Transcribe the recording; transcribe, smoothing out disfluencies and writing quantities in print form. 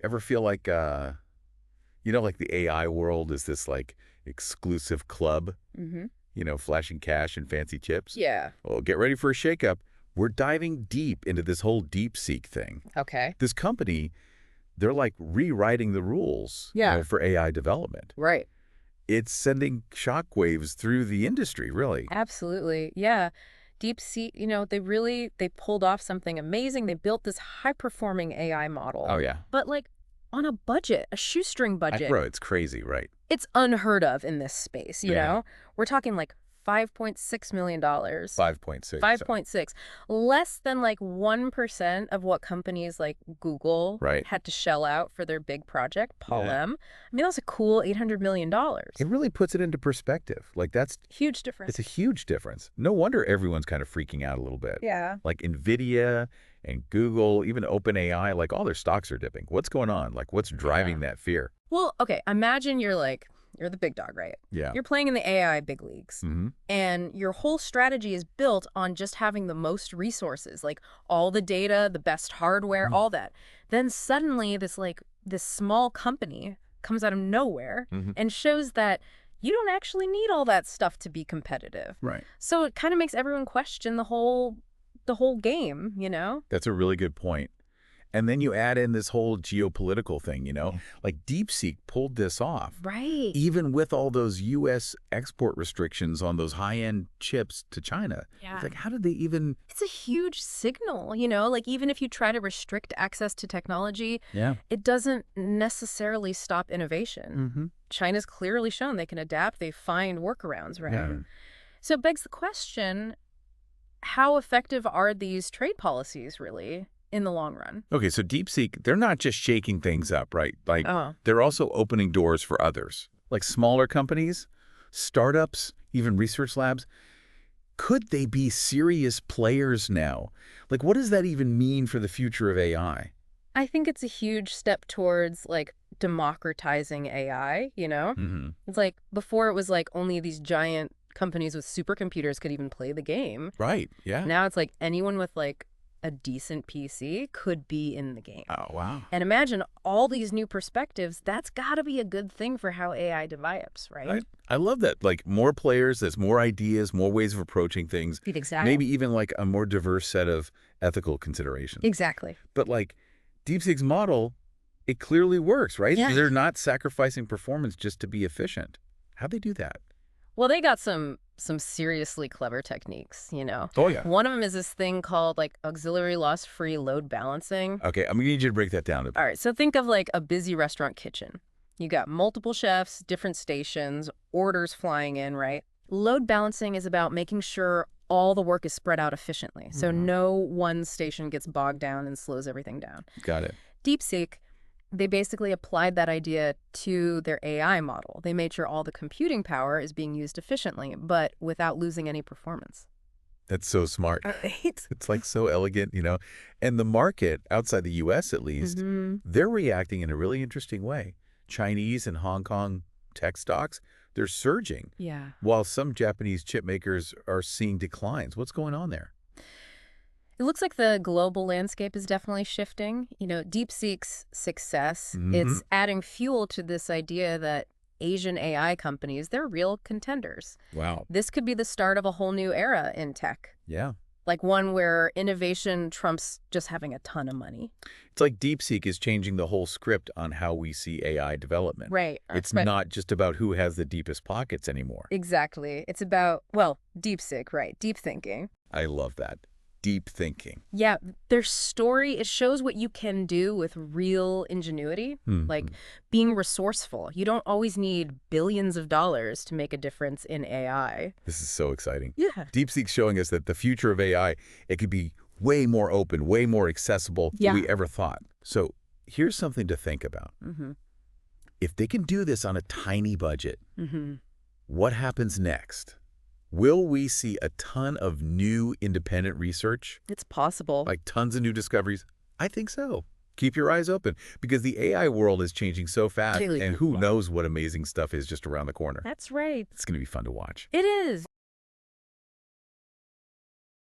Ever feel like, like the AI world is this like exclusive club, Mm-hmm. flashing cash and fancy chips? Yeah. Well, get ready for a shakeup. We're diving deep into this whole DeepSeek thing. Okay. This company, they're like rewriting the rules, Yeah. for AI development. Right. It's sending shockwaves through the industry, really. Absolutely. Yeah. DeepSeek, they pulled off something amazing. They built this high-performing AI model, Oh, yeah. but like on a budget, a shoestring budget. Bro, it's crazy, right? It's unheard of in this space, you Yeah. know? We're talking like $5.6 million. 5.6. 5.6. Less than like 1% of what companies like Google Right. had to shell out for their big project, Paul Yeah. M. I mean, that was a cool $800 million. It really puts it into perspective. Like, Huge difference. it's a huge difference. No wonder everyone's kind of freaking out a little bit. Yeah. Like NVIDIA and Google, even OpenAI, like all their stocks are dipping. What's going on? Like, what's driving that fear? Well, okay, imagine you're the big dog, right? Yeah. You're playing in the AI big leagues. Mm-hmm. And your whole strategy is built on just having the most resources, like all the data, the best hardware, all that. Then suddenly this small company comes out of nowhere and shows that you don't actually need all that stuff to be competitive. Right. So it kind of makes everyone question the whole game, you know? That's a really good point. And then you add in this whole geopolitical thing, like DeepSeek pulled this off. Right. Even with all those U.S. export restrictions on those high-end chips to China. Yeah. It's like, how did they even... It's a huge signal, like even if you try to restrict access to technology, Yeah. it doesn't necessarily stop innovation. Mm-hmm. China's clearly shown they can adapt, they find workarounds, right? Yeah. So it begs the question, how effective are these trade policies really in the long run? Okay, so DeepSeek, they're not just shaking things up, right? Like, they're also opening doors for others, like smaller companies, startups, even research labs. Could they be serious players now? Like, what does that even mean for the future of AI? I think it's a huge step towards like democratizing AI, Mm-hmm. It's like before it was like only these giant companies with supercomputers could even play the game. Right, yeah. Now it's like anyone with like a decent PC could be in the game. Oh, wow. And imagine all these new perspectives. That's got to be a good thing for how AI develops, right? I love that. Like, more players, there's more ideas, more ways of approaching things. Exactly. Maybe even like a more diverse set of ethical considerations. Exactly. But like DeepSeek's model, it clearly works, right? Yeah. They're not sacrificing performance just to be efficient. How'd they do that? Well, they got some seriously clever techniques, Oh, yeah. One of them is this thing called like auxiliary loss-free load balancing. Okay, I'm going to need you to break that down a bit. All right, so think of like a busy restaurant kitchen. You got multiple chefs, different stations, orders flying in, right? Load balancing is about making sure all the work is spread out efficiently, so no one station gets bogged down and slows everything down. Got it. DeepSeek, they basically applied that idea to their AI model. They made sure all the computing power is being used efficiently, but without losing any performance. That's so smart. Right? It's like so elegant, And the market, outside the U.S. at least, they're reacting in a really interesting way. Chinese and Hong Kong tech stocks, they're surging. Yeah. While some Japanese chip makers are seeing declines. What's going on there? It looks like the global landscape is definitely shifting. DeepSeek's success, it's adding fuel to this idea that Asian AI companies, they're real contenders. Wow. This could be the start of a whole new era in tech. Yeah. Like one where innovation trumps just having a ton of money. It's like DeepSeek is changing the whole script on how we see AI development. Right. It's not just about who has the deepest pockets anymore. Exactly. It's about, DeepSeek, right? Deep thinking. I love that. Deep thinking. Yeah, their story, it shows what you can do with real ingenuity, like being resourceful. You don't always need billions of dollars to make a difference in AI. This is so exciting. Yeah. DeepSeek's showing us that the future of AI, it could be way more open, way more accessible than we ever thought. So here's something to think about. If they can do this on a tiny budget, what happens next? Will we see a ton of new independent research? It's possible. Like tons of new discoveries? I think so. Keep your eyes open because the AI world is changing so fast, and who knows what amazing stuff is just around the corner. That's right. It's going to be fun to watch. It is.